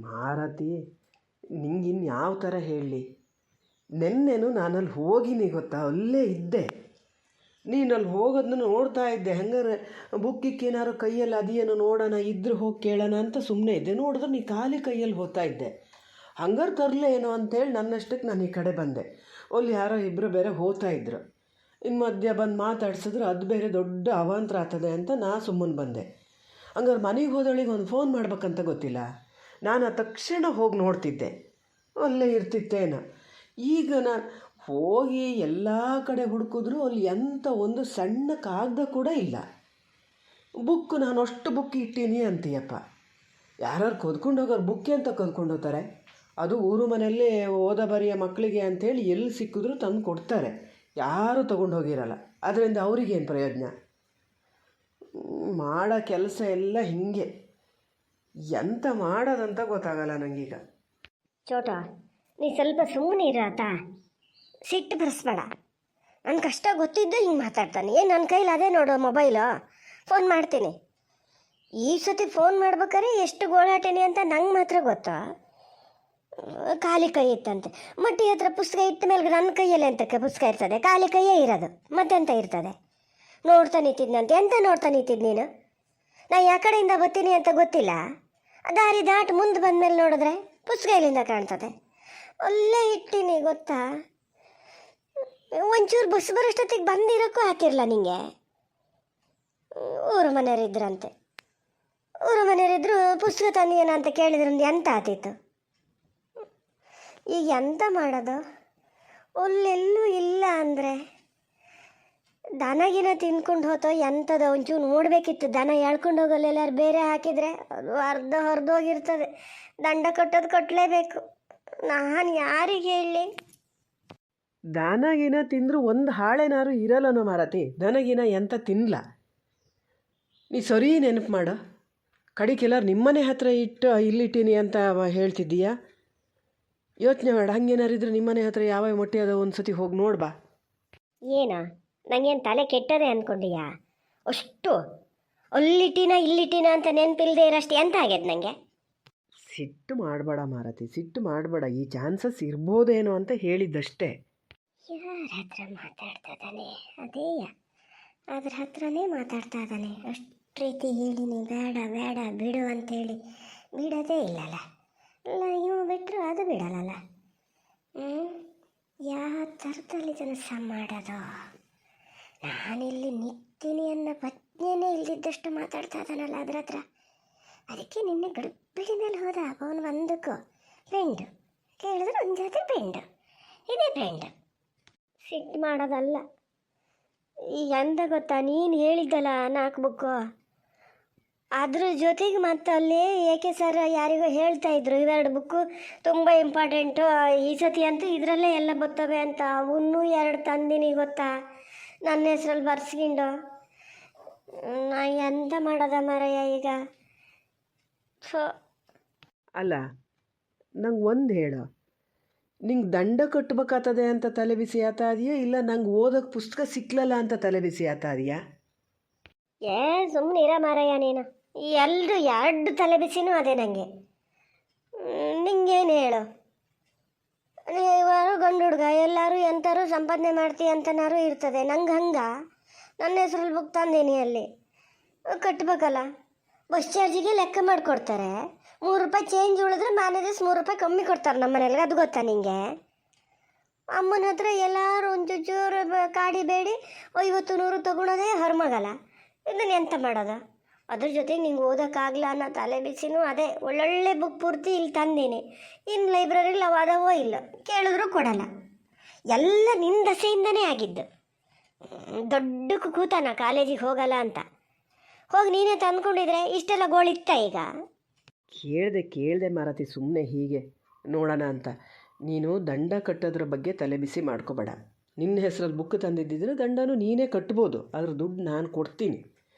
ಮಾರತಿ, ನಿಂಗಿನ್ನು ಯಾವ ಥರ ಹೇಳಲಿ? ನೆನ್ನೆನು ನಾನಲ್ಲಿ ಹೋಗಿನಿ ಗೊತ್ತಾ, ಅಲ್ಲೇ ಇದ್ದೆ. ನೀನು ಅಲ್ಲಿ ಹೋಗೋದನ್ನ ನೋಡ್ತಾ ಇದ್ದೆ. ಹಂಗಾರೆ ಬುಕ್ಕಿಕ್ಕೆ ಏನಾರು ಕೈಯಲ್ಲಿ ಅದೇನು ನೋಡೋಣ ಇದ್ರೆ ಹೋಗಿ ಕೇಳೋಣ ಅಂತ ಸುಮ್ಮನೆ ಇದ್ದೆ. ನೋಡಿದ್ರೆ ನೀ ಖಾಲಿ ಕೈಯಲ್ಲಿ ಹೋಗ್ತಾ ಇದ್ದೆ. ಹಂಗಾರೆ ತರಲೇನೋ ಅಂಥೇಳಿ ನನ್ನಷ್ಟಕ್ಕೆ ನಾನು ಈ ಕಡೆ ಬಂದೆ. ಅಲ್ಲಿ ಯಾರೋ ಇಬ್ಬರು ಬೇರೆ ಹೋಗ್ತಾ ಇದ್ರು. ಇನ್ನು ಮಧ್ಯ ಬಂದು ಮಾತಾಡ್ಸಿದ್ರೆ ಅದು ಬೇರೆ ದೊಡ್ಡ ಅವಾಂತರ ಆಗ್ತದೆ ಅಂತ ನಾ ಸುಮ್ಮನೆ ಬಂದೆ. ಹಂಗಾರೆ ಮನೆಗೆ ಹೋದಳಿಗೆ ಒಂದು ಫೋನ್ ಮಾಡ್ಬೇಕಂತ ಗೊತ್ತಿಲ್ಲ. ನಾನು ತಕ್ಷಣ ಹೋಗಿ ನೋಡ್ತಿದ್ದೆ, ಅಲ್ಲೇ ಇರ್ತಿತ್ತೇನೋ. ಈಗ ನಾನು ಹೋಗಿ ಎಲ್ಲ ಕಡೆ ಹುಡುಕಿದ್ರು ಅಲ್ಲಿ ಎಂಥ ಒಂದು ಸಣ್ಣ ಕಾಗದ ಕೂಡ ಇಲ್ಲ. ಬುಕ್ ನಾನು ಅಷ್ಟು ಬುಕ್ ಇಟ್ಟೀನಿ ಅಂತೀಯಪ್ಪ. ಯಾರು ಕದ್ಕೊಂಡು ಹೋಗೋರು ಬುಕ್ಕೆ ಅಂತ ಕದ್ಕೊಂಡು ಹೋಗ್ತಾರೆ. ಅದು ಊರು ಮನೆಯಲ್ಲೇ ಓದ ಬರೆಯ ಮಕ್ಕಳಿಗೆ ಅಂಥೇಳಿ ಎಲ್ಲಿ ಸಿಕ್ಕಿದ್ರು ತಂದು ಕೊಡ್ತಾರೆ. ಯಾರೂ ತೊಗೊಂಡು ಹೋಗಿರಲ್ಲ. ಅದರಿಂದ ಅವ್ರಿಗೇನು ಪ್ರಯೋಜನ? ಮಾಡೋ ಕೆಲಸ ಎಲ್ಲ ಹೀಗೆ. ಎಂತ ಮಾಡೋದಂತ ಗೊತ್ತಾಗಲ್ಲ ನನಗೀಗ. ಚೋಟ, ನೀ ಸ್ವಲ್ಪ ಸುಮ್ಮನೆ ಇರಾತ, ಸಿಟ್ಟು ಬರೆಸ್ಬೇಡ. ನನ್ನ ಕಷ್ಟ ಗೊತ್ತಿದ್ದು ಹಿಂಗೆ ಮಾತಾಡ್ತಾನೆ. ಏನು ನನ್ನ ಕೈಲಿ ಅದೇ ನೋಡು ಮೊಬೈಲು, ಫೋನ್ ಮಾಡ್ತೀನಿ. ಈ ಸತಿ ಫೋನ್ ಮಾಡ್ಬೇಕಾದ್ರೆ ಎಷ್ಟು ಗೋಳಾಟೇನಿ ಅಂತ ನಂಗೆ ಮಾತ್ರ ಗೊತ್ತಾ. ಖಾಲಿ ಕೈ ಇತ್ತಂತೆ. ಮಟ್ಟಿ ಹತ್ರ ಪುಸ್ತಕ ಇಟ್ಟ ಮೇಲೆ ನನ್ನ ಕೈಯಲ್ಲಿ ಎಂತಕ್ಕೆ ಪುಸ್ತಕ ಇರ್ತದೆ? ಖಾಲಿ ಕೈಯೇ ಇರೋದು, ಮತ್ತೆಂತ ಇರ್ತದೆ? ನೋಡ್ತಾ ನಿಂತಿದ್ನಂತೆ. ಎಂತ ನೋಡ್ತಾ ನಿಂತಿದ್ದು ನೀನು? ನಾ ಯಾವ ಕಡೆಯಿಂದ ಬರ್ತೀನಿ ಅಂತ ಗೊತ್ತಿಲ್ಲ. ದಾರಿ ದಾಟು ಮುಂದೆ ಬಂದಮೇಲೆ ನೋಡಿದ್ರೆ ಪುಸ್ತಕ ಇಲ್ಲಿಂದ ಕಾಣ್ತದೆ. ಅಲ್ಲೇ ಇಟ್ಟೀನಿ ಗೊತ್ತಾ. ಒಂಚೂರು ಬಸ್ ಬರೋಷ್ಟೊತ್ತಿಗೆ ಬಂದಿರೋಕ್ಕೂ ಹಾಕಿರಲ್ಲ ನಿಂಗೆ. ಊರ ಮನೆಯವರಿದ್ರಂತೆ. ಊರ ಮನೆಯವರಿದ್ರು ಪುಸ್ತಕ ತಂದೇನ ಅಂತ ಕೇಳಿದ್ರಂದು ಎಂತ ಆತಿತ್ತು? ಈಗ ಎಂತ ಮಾಡೋದು? ಅಲ್ಲೆಲ್ಲೂ ಇಲ್ಲ ಅಂದರೆ ದನಗಿನ ತಿನ್ಕೊಂಡು ಹೋತೋ ಎಂಥದ? ಒಂಚೂರು ನೋಡಬೇಕಿತ್ತು. ದನ ಎಳ್ಕೊಂಡು ಹೋಗಲ್ಲ, ಎಲ್ಲಾರು ಬೇರೆ ಹಾಕಿದರೆ ಅದು ಅರ್ಧ ಹೊರದೋಗಿರ್ತದೆ. ದಂಡ ಕಟ್ಟೋದು ಕಟ್ಟಲೇಬೇಕು. ನಾನು ಯಾರಿಗೆ ಹೇಳಲಿ? ದನಗಿನ ತಿಂದರೂ ಒಂದು ಹಾಳೆನಾರು ಇರಲ್ಲನೋ ಮಾರತಿ. ದನಗಿನ ಎಂತ ತಿನ್ನಲ್ಲ. ನೀ ಸರಿ ನೆನಪು ಮಾಡು. ಕಡಿಕೆಲ್ಲರು ನಿಮ್ಮನೆ ಹತ್ರ ಇಟ್ಟು ಇಲ್ಲಿಟ್ಟೀನಿ ಅಂತ ಹೇಳ್ತಿದ್ದೀಯಾ? ಯೋಚನೆ ಮಾಡು. ಹಂಗೇನಾರಿದ್ರೆ ನಿಮ್ಮನೆ ಹತ್ರ ಯಾವ ಮೊಟ್ಟೆ ಅದ ಒಂದು ಸತಿ ಹೋಗಿ ನೋಡ್ಬಾ. ಏನ ನಂಗೇನು ತಲೆ ಕೆಟ್ಟದೆ ಅಂದ್ಕೊಂಡಿಯಾ? ಅಷ್ಟು ಅಲ್ಲಿಟ್ಟಿನ ಇಲ್ಲಿಟ್ಟಿನ ಅಂತ ನೆನಪಿಲ್ಲದೆ ಇರೋಷ್ಟು ಎಂತ ಆಗ್ಯದ ನನಗೆ? ಸಿಟ್ಟು ಮಾಡಬೇಡ ಮಾರತಿ, ಸಿಟ್ಟು ಮಾಡಬೇಡ. ಈ ಚಾನ್ಸಸ್ ಇರ್ಬೋದೇನೋ ಅಂತ ಹೇಳಿದ್ದಷ್ಟೇ. ಯಾರ ಹತ್ರ ಮಾತಾಡ್ತಾ ಇದ್ದಾನೆ? ಅದೇಯ ಅದ್ರ ಹತ್ರನೇ ಮಾತಾಡ್ತಾ ಇದ್ದಾನೆ. ಅಷ್ಟು ರೀತಿ ಹೇಳಿನಿ ಬೇಡ ಬೇಡ ಬಿಡು ಅಂತೇಳಿ ಬಿಡೋದೇ ಇಲ್ಲಲ್ಲ. ಇಲ್ಲ ಇವು ಬಿಟ್ಟರು ಅದು ಬಿಡಲ್ಲಲ್ಲ. ಯಾವ ಥರದಲ್ಲಿ ಜನಸ ಮಾಡೋದು? ನಾನಿಲ್ಲಿ ನಿಂತೀನಿ ಅನ್ನೋ ಪ್ರಜ್ಞೆನೇ ಇಲ್ದಿದ್ದಷ್ಟು ಮಾತಾಡ್ತಾ ಇದ್ದಾನಲ್ಲ ಅದ್ರ ಹತ್ರ. ಅದಕ್ಕೆ ನಿನ್ನೆ ಗಡಿಬಿಡಿ ಮೇಲೆ ಹೋದ. ಅವನು ಒಂದಕ್ಕೂ ಫ್ರೆಂಡು ಕೇಳಿದ್ರೆ ಒಂದು ಜೊತೆ ಫ್ರೆಂಡು, ಇದೇ ಫ್ರೆಂಡು. ಸಿಟ್ಟು ಮಾಡೋದಲ್ಲ. ಈಗ ಎಂತ ಗೊತ್ತಾ, ನೀನು ಹೇಳಿದ್ದಲ್ಲ 4 ಬುಕ್ಕು, ಅದ್ರ ಜೊತೆಗೆ ಮತ್ತೆ ಅಲ್ಲಿ ಏಕೆ ಸರ್ ಯಾರಿಗೋ ಹೇಳ್ತಾ ಇದ್ರು 2 ಬುಕ್ಕು ತುಂಬ ಇಂಪಾರ್ಟೆಂಟು ಈ ಸತಿ ಅಂತೂ ಇದರಲ್ಲೇ ಎಲ್ಲ ಬರ್ತವೆ ಅಂತ. ಅವನ್ನೂ 2 ತಂದಿನಿ ಗೊತ್ತಾ, ನನ್ನ ಹೆಸ್ರಲ್ಲಿ ಬರ್ಸ್ಕೊಂಡು. ನಾ ಎಂತ ಮಾಡೋದ ಮಾರಯ್ಯ ಈಗ? ಅಲ್ಲ, ನಂಗೆ ಒಂದು ಹೇಳು. ನಿಂಗೆ ದಂಡ ಕಟ್ಟಬೇಕಾಗ್ತದೆ ಅಂತ ತಲೆ ಬಿಸಿ ಆತ ಇದೆಯಾ, ಇಲ್ಲ ನಂಗೆ ಓದೋಕ್ಕೆ ಪುಸ್ತಕ ಸಿಕ್ಲಲ್ಲ ಅಂತ ತಲೆ ಬಿಸಿ ಆತ ಇದೆಯಾ? ಸುಮ್ಮನೆ ಇರ ಮಾರಯ್ಯ ನೀನು. ಎಲ್ಲರೂ 2 ತಲೆ ಬಿಸಿನೂ ಅದೇ ನನಗೆ. ನಿಂಗೇನು ಹೇಳು? ಇವರು ಗಂಡು ಹುಡುಗ ಎಲ್ಲರೂ ಎಂಥರೂ ಸಂಪಾದನೆ ಮಾಡ್ತೀವಿ ಅಂತನಾರು ಇರ್ತದೆ. ನಂಗೆ ಹಂಗೆ ನನ್ನ ಹೆಸ್ರಲ್ಲಿ ಬುಕ್ ತಂದೀನಿ, ಅಲ್ಲಿ ಕಟ್ಟಬೇಕಲ್ಲ. ಬಸ್ ಚಾರ್ಜಿಗೆ ಲೆಕ್ಕ ಮಾಡಿಕೊಡ್ತಾರೆ. 3 ರೂಪಾಯಿ ಚೇಂಜ್ ಉಳಿದ್ರೆ ಮ್ಯಾನೇಜರ್ಸ್ 3 ರೂಪಾಯಿ ಕಮ್ಮಿ ಕೊಡ್ತಾರೆ ನಮ್ಮ ಮನೇಲಿ. ಅದು ಗೊತ್ತಾ ನಿಂಗೆ? ಅಮ್ಮನ ಹತ್ರ ಎಲ್ಲರೂ ಒಂಚೂರು ಕಾಡಿ ಬೇಡಿ 50-100 ತೊಗೊಳೋದೇ ಹೊರಮಗಲ್ಲ. ಇದನ್ನು ಎಂತ ಮಾಡೋದು? ಅದ್ರ ಜೊತೆಗೆ ನಿಂಗೆ ಓದೋಕ್ಕಾಗಲ್ಲ ಅನ್ನೋ ತಲೆ ಬಿಸಿನೂ ಅದೇ. ಒಳ್ಳೊಳ್ಳೆ ಬುಕ್ ಪೂರ್ತಿ ಇಲ್ಲಿ ತಂದೀನಿ. ಇನ್ನು ಲೈಬ್ರರಿಲಿ ಅವು ಅದವೋ ಇಲ್ಲ, ಕೇಳಿದ್ರೂ ಕೊಡಲ್ಲ. ಎಲ್ಲ ನಿನ್ನ ದಸೆಯಿಂದನೇ ಆಗಿದ್ದು. ದೊಡ್ಡ ಕೂತಾನ ಕಾಲೇಜಿಗೆ ಹೋಗಲ್ಲ ಅಂತ. ಹೋಗಿ ನೀನೇ ತಂದ್ಕೊಂಡಿದ್ರೆ ಇಷ್ಟೆಲ್ಲ ಗೋಳಿತ್ತ ಈಗ? ಕೇಳಿದೆ ಮಾರತಿ, ಸುಮ್ಮನೆ ಹೀಗೆ ನೋಡೋಣ ಅಂತ. ನೀನು ದಂಡ ಕಟ್ಟೋದ್ರ ಬಗ್ಗೆ ತಲೆ ಬಿಸಿ ಮಾಡ್ಕೋಬೇಡ. ನಿನ್ನ ಹೆಸರಲ್ಲಿ ಬುಕ್ ತಂದಿದ್ದಿದ್ರೆ ದಂಡನೂ ನೀನೇ ಕಟ್ಬೋದು. ಅದ್ರ ದುಡ್ಡು ನಾನು ಕೊಡ್ತೀನಿ.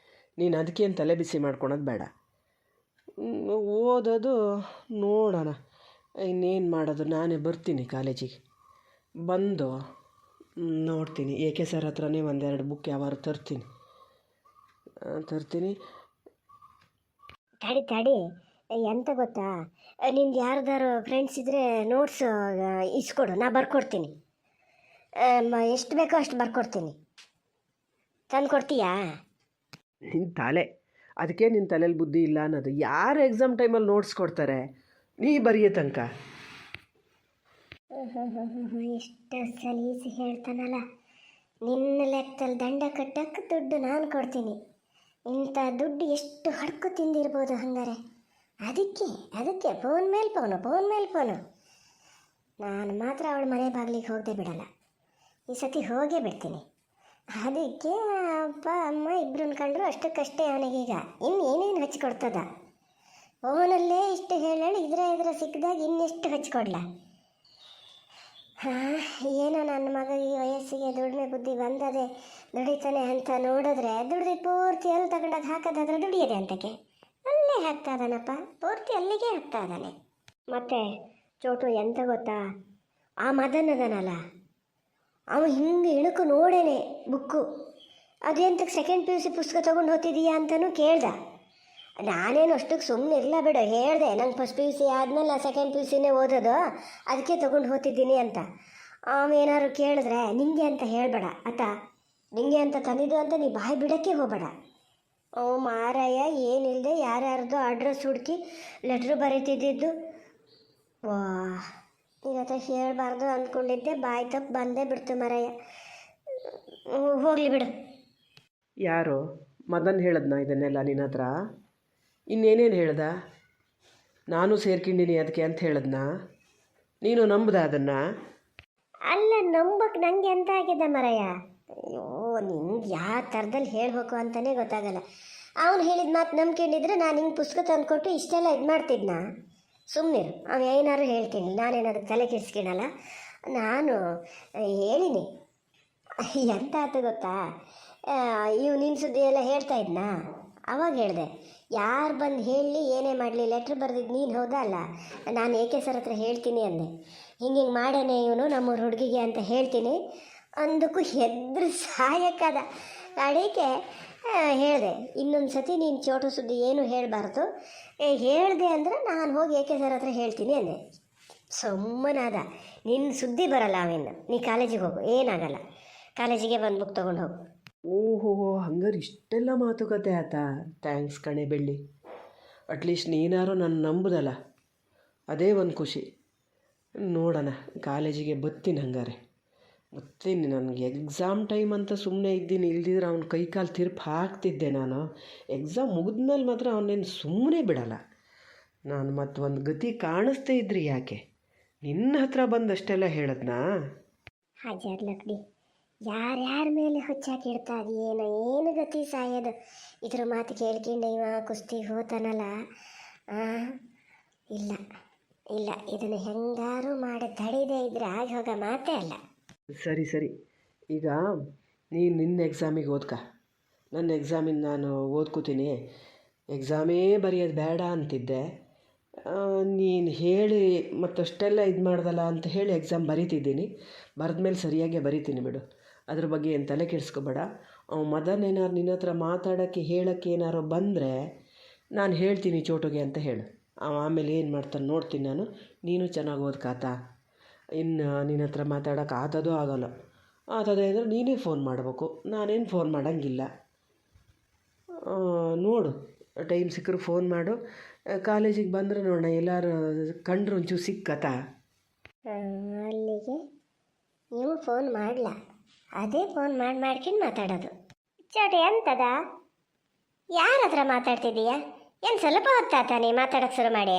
ನೀನು ಅದಕ್ಕೇನು ತಲೆ ಬಿಸಿ ಮಾಡ್ಕೊಳೋದು ಬೇಡ. ಓದೋದು ನೋಡೋಣ, ಇನ್ನೇನು ಮಾಡೋದು. ನಾನೇ ಬರ್ತೀನಿ ಕಾಲೇಜಿಗೆ, ಬಂದು ನೋಡ್ತೀನಿ. ಏಕೆ ಸರ್ ಹತ್ರನೇ 1-2 ಬುಕ್ ಯಾವಾರು ತರ್ತೀನಿ. ತಡಿ ಎಂತ ಗೊತ್ತಾ, ನಿಂದು ಯಾರ್ದಾರು ಫ್ರೆಂಡ್ಸ್ ಇದ್ದರೆ ನೋಟ್ಸ್ ಇಸ್ಕೊಡು, ನಾ ಬರ್ಕೊಡ್ತೀನಿ. ಎಷ್ಟು ಬೇಕೋ ಅಷ್ಟು ಬರ್ಕೊಡ್ತೀನಿ. ತಂದು ಕೊಡ್ತೀಯಾ? ನಿನ್ನ ತಲೆ, ಅದಕ್ಕೆ ನಿನ್ನ ತಲೆಯಲ್ಲಿ ಬುದ್ಧಿ ಇಲ್ಲ ಅನ್ನೋದು. ಯಾರು ಎಕ್ಸಾಮ್ ಟೈಮಲ್ಲಿ ನೋಟ್ಸ್ ಕೊಡ್ತಾರೆ ನೀ ಬರೆಯೋ ತನಕ? ಇಷ್ಟು ಸಲೀಸಿ ಹೇಳ್ತಾನಲ್ಲ, ನಿನ್ನ ಲೆಕ್ಕದಲ್ಲಿ ದಂಡ ಕಟ್ಟಕ್ಕೆ ದುಡ್ಡು ನಾನು ಕೊಡ್ತೀನಿ. ಇಂಥ ದುಡ್ಡು ಎಷ್ಟು ಹಡ್ಕು ತಿಂದಿರ್ಬೋದು ಹಂಗಾರೆ. ಅದಕ್ಕೆ ಫೋನ್ ಮೇಲೆ ಫೋನು. ನಾನು ಮಾತ್ರ ಅವಳ ಮನೆ ಬಾಗಿಲಿಗೆ ಹೋಗದೆ ಬಿಡಲ್ಲ. ಈ ಸತಿ ಹೋಗೇ ಬಿಡ್ತೀನಿ. ಅದಕ್ಕೆ ಅಪ್ಪ ಅಮ್ಮ ಇಬ್ಬರನ್ನ ಕಂಡ್ರು ಅಷ್ಟಕ್ಕಷ್ಟೇ ಅವನಿಗೀಗ. ಇನ್ನೇನೇನು ಹಚ್ಕೊಡ್ತದ? ಫೋನಲ್ಲೇ ಇಷ್ಟು ಹೇಳೋಳು, ಇದ್ರ ಸಿಕ್ಕಿದಾಗ ಇನ್ನೆಷ್ಟು ಹಚ್ಕೊಡ್ಲ? ಹಾಂ, ಏನೋ ನನ್ನ ಮಗ ಈ ವಯಸ್ಸಿಗೆ ದುಡಿಮೆ ಬುದ್ಧಿ ಬಂದದೆ, ದುಡಿತಾನೆ ಅಂತ ನೋಡಿದ್ರೆ ದುಡ್ದು ಪೂರ್ತಿ ಅಲ್ಲಿ ತಗೊಂಡಾಗ ಹಾಕೋದಾದ್ರೆ ದುಡಿಯದೆ ಅಂತಕ್ಕೆ ಅಲ್ಲೇ ಹಾಕ್ತಾ ಇದ್ದಾನಪ್ಪ, ಪೂರ್ತಿ ಅಲ್ಲಿಗೆ ಹಾಕ್ತಾ ಇದ್ದಾನೆ. ಮತ್ತು ಚೋಟು ಎಂತ ಗೊತ್ತಾ, ಆ ಮದನ್ ಅದನಲ್ಲ, ಅವ ಹಿಂಗೆ ಇಣುಕು ನೋಡೇನೆ ಬುಕ್ಕು. ಅದೆಂತಕ್ಕೆ ಸೆಕೆಂಡ್ PUC ಪುಸ್ತಕ ತೊಗೊಂಡು ಹೋಗ್ತಿದ್ದೀಯಾ ಅಂತಲೂ ಕೇಳ್ದ. ನಾನೇನು ಅಷ್ಟಕ್ಕೆ ಸುಮ್ಮನೆ ಇಲ್ಲ ಬಿಡು, ಹೇಳಿದೆ ನಂಗೆ ಫಸ್ಟ್ PUC ಆದಮೇಲೆ ಸೆಕೆಂಡ್ PUCನೇ ಓದೋದು, ಅದಕ್ಕೆ ತೊಗೊಂಡು ಹೋಗ್ತಿದ್ದೀನಿ ಅಂತ. ಏನಾದ್ರು ಕೇಳಿದ್ರೆ ನಿಂಗೆ ಅಂತ ಹೇಳಬೇಡ ಆತ, ನಿಂಗೆ ಅಂತ ತಂದಿದ್ದು ಅಂತ ನೀ ಬಾಯಿ ಬಿಡೋಕ್ಕೆ ಹೋಗಬೇಡ. ಮಾರಾಯ, ಏನಿಲ್ಲದೆ ಯಾರ್ಯಾರ್ದು ಅಡ್ರೆಸ್ ಹುಡುಕಿ ಲೆಟ್ರು ಬರೀತಿದ್ದಿದ್ದು. ವಾ, ಇವತ್ತು ಹೇಳಬಾರ್ದು ಅಂದ್ಕೊಂಡಿದ್ದೆ, ಬಾಯಿ ತಪ್ಪು ಬಂದೇ ಬಿಡ್ತು ಮಾರಾಯ. ಹೋಗಲಿ ಬಿಡು. ಯಾರು ಮದನ್ ಹೇಳದ್ನಾ ಇದನ್ನೆಲ್ಲ ನಿನ್ನ ಹತ್ರ? ಇನ್ನೇನೇನು ಹೇಳ್ದ? ನಾನು ಸೇರ್ಕೊಂಡಿನಿ ಅದಕ್ಕೆ ಅಂತ ಹೇಳದ್ನಾ? ನೀನು ನಂಬುದ ಅದನ್ನು? ಅಲ್ಲ, ನಂಬಕ್ಕೆ ನನಗೆ ಎಂತ ಆಗಿದೆ ಮಾರಾಯ. ಅಯ್ಯೋ, ನಿಂಗೆ ಯಾವ ಥರದಲ್ಲಿ ಹೇಳಬೇಕು ಅಂತಲೇ ಗೊತ್ತಾಗಲ್ಲ. ಅವನು ಹೇಳಿದ ಮಾತು ನಂಬ್ಕೊಂಡಿದ್ರೆ ನಾನು ಹಿಂಗೆ ಪುಸ್ತಕ ತಂದುಕೊಟ್ಟು ಇಷ್ಟೆಲ್ಲ ಇದು ಮಾಡ್ತಿದ್ನಾ? ಸುಮ್ಮನಿರು, ಅವ್ನು ಏನಾದ್ರು ಹೇಳ್ತೀನಿ, ನಾನೇನಾದ್ರು ತಲೆ ಕೆಡಿಸ್ಕೊಳಲ್ಲ. ನಾನು ಹೇಳಿನಿ. ಎಂತ ಆಯ್ತು ಗೊತ್ತಾ, ಇವು ನಿನ್ನ ಸುದ್ದಿ ಎಲ್ಲ ಹೇಳ್ತಾ ಇದ್ನಾ, ಅವಾಗ ಹೇಳಿದೆ, ಯಾರು ಬಂದು ಹೇಳಲಿ ಏನೇ ಮಾಡಲಿ ಲೆಟ್ರ್ ಬರೆದಿದ್ದು ನೀನು ಹೌದಾ ಅಲ್ಲ, ನಾನು ಏಕೆ ಸರ್ ಹತ್ರ ಹೇಳ್ತೀನಿ ಅಂದೆ. ಹಿಂಗೆ ಮಾಡೇನೆ ಇವನು ನಮ್ಮೂರು ಹುಡುಗಿಗೆ ಅಂತ ಹೇಳ್ತೀನಿ ಅಂದಕ್ಕೂ ಹೆದ್ರು ಸಾಯಕ್ಕದ. ಕಡೆಗೆ ಹೇಳಿದೆ, ಇನ್ನೊಂದು ಸತಿ ನೀನು ಚೋಟು ಸುದ್ದಿ ಏನು ಹೇಳಬಾರ್ದು, ಹೇಳಿದೆ ಅಂದರೆ ನಾನು ಹೋಗಿ ಏಕೆ ಸರ್ ಹತ್ರ ಹೇಳ್ತೀನಿ ಅಂದೆ. ಸುಮ್ಮನಾದ. ನಿನ್ನ ಸುದ್ದಿ ಬರಲ್ಲ ಅವಿನ್ನು, ನೀ ಕಾಲೇಜಿಗೆ ಹೋಗು, ಏನಾಗಲ್ಲ. ಕಾಲೇಜಿಗೆ ಬಂದು ಬುಕ್ ತೊಗೊಂಡು ಹೋಗು. ಓಹೋ, ಹಂಗಾರೆ ಇಷ್ಟೆಲ್ಲ ಮಾತುಕತೆ ಆಯ್ತಾ? ಥ್ಯಾಂಕ್ಸ್ ಕಣೆ ಬೆಳ್ಳಿ, ಅಟ್ಲೀಸ್ಟ್ ನೀನಾರು ನನ್ನ ನಂಬುದಲ್ಲ, ಅದೇ ಒಂದು ಖುಷಿ. ನೋಡೋಣ, ಕಾಲೇಜಿಗೆ ಬರ್ತೀನಿ. ಹಂಗಾರೆ ಬರ್ತೀನಿ. ನನಗೆ ಎಕ್ಸಾಮ್ ಟೈಮ್ ಅಂತ ಸುಮ್ಮನೆ ಇದ್ದೀನಿ, ಇಲ್ದಿದ್ರೆ ಅವ್ನ ಕೈಕಾಲು ತಿರುಪು ಹಾಕ್ತಿದ್ದೆ ನಾನು. ಎಕ್ಸಾಮ್ ಮುಗಿದ್ಮೇಲೆ ಮಾತ್ರ ಅವನೇನು ಸುಮ್ಮನೆ ಬಿಡಲ್ಲ ನಾನು. ಮತ್ತು ಒಂದು ಗತಿ ಕಾಣಿಸ್ತೇ ಇದ್ರಿ ಯಾಕೆ ನಿನ್ನ ಹತ್ರ ಬಂದಷ್ಟೆಲ್ಲ ಹೇಳದ್ನಾ? ಹಾಜರ್ ಲಕ್ಡಿ, ಯಾರ್ಯಾರ ಮೇಲೆ ಹುಚ್ಚಾಕಿಡ್ತಾ ಅದೇನೋ, ಏನು ಗತಿ ಸಾಯೋದು. ಇದ್ರ ಮಾತು ಕೇಳ್ಕೊಂಡು ಇವ ಕುಸ್ತಿಗೆ ಹೋತಾನಲ್ಲ, ಇಲ್ಲ ಇದನ್ನು ಹೆಂಗಾರು ಮಾಡಿ ತಡಿದೇ ಇದ್ರೆ ಆಗಿ ಹೋಗೋ ಮಾತೇ ಅಲ್ಲ. ಸರಿ, ಈಗ ನೀನು ನಿನ್ನ ಎಕ್ಸಾಮಿಗೆ ಓದ್ಕ, ನನ್ನ ಎಕ್ಸಾಮಿಗೆ ನಾನು ಓದ್ಕೋತೀನಿ. ಎಕ್ಸಾಮೇ ಬರೆಯೋದು ಬೇಡ ಅಂತಿದ್ದೆ, ನೀನು ಹೇಳಿ ಮತ್ತಷ್ಟೆಲ್ಲ ಇದು ಮಾಡ್ದಲ್ಲ ಅಂತ ಹೇಳಿ ಎಕ್ಸಾಮ್ ಬರೀತಿದ್ದೀನಿ. ಬರೆದ್ಮೇಲೆ ಸರಿಯಾಗೇ ಬರೀತೀನಿ ಬಿಡು, ಅದ್ರ ಬಗ್ಗೆ ಏನು ತಲೆ ಕೆಡಿಸ್ಕೋಬೇಡ. ಮದನ್ ಏನಾರು ನಿನ್ನ ಹತ್ರ ಮಾತಾಡೋಕ್ಕೆ ಹೇಳೋಕ್ಕೆ ಏನಾರು ಬಂದರೆ ನಾನು ಹೇಳ್ತೀನಿ ಚೋಟುಗೆ ಅಂತ ಹೇಳು. ಆಮೇಲೆ ಏನು ಮಾಡ್ತಾನೆ ನೋಡ್ತೀನಿ ನಾನು. ನೀನು ಚೆನ್ನಾಗಿ ಓದ್ಕಾತ. ಇನ್ನು ನಿನ್ನ ಹತ್ರ ಮಾತಾಡೋಕೆ ಆತದೋ ಆಗೋಲ್ಲ. ಆತದೆ ಅಂದರೆ ನೀನೇ ಫೋನ್ ಮಾಡಬೇಕು, ನಾನೇನು ಫೋನ್ ಮಾಡೋಂಗಿಲ್ಲ. ನೋಡು, ಟೈಮ್ ಸಿಕ್ಕರೆ ಫೋನ್ ಮಾಡು. ಕಾಲೇಜಿಗೆ ಬಂದರೆ ನೋಡೋಣ, ಎಲ್ಲರೂ ಕಂಡ್ರೆ ಒಂಚೂರು ಸಿಕ್ಕತ್ತಾ? ಅಲ್ಲಿಗೆ ನೀವು ಫೋನ್ ಮಾಡಲ, ಅದೇ ಫೋನ್ ಮಾಡ್ಕೊಂಡು ಮಾತಾಡೋದು. ಚೋಟೆ ಎಂತದ, ಯಾರ ಹತ್ರ ಮಾತಾಡ್ತಿದ್ದೀಯಾ? ಏನು ಸ್ವಲ್ಪ ಹೊತ್ತಾತ ನೀ ಮಾತಾಡೋಕ್ಕೆ ಶುರು ಮಾಡಿ?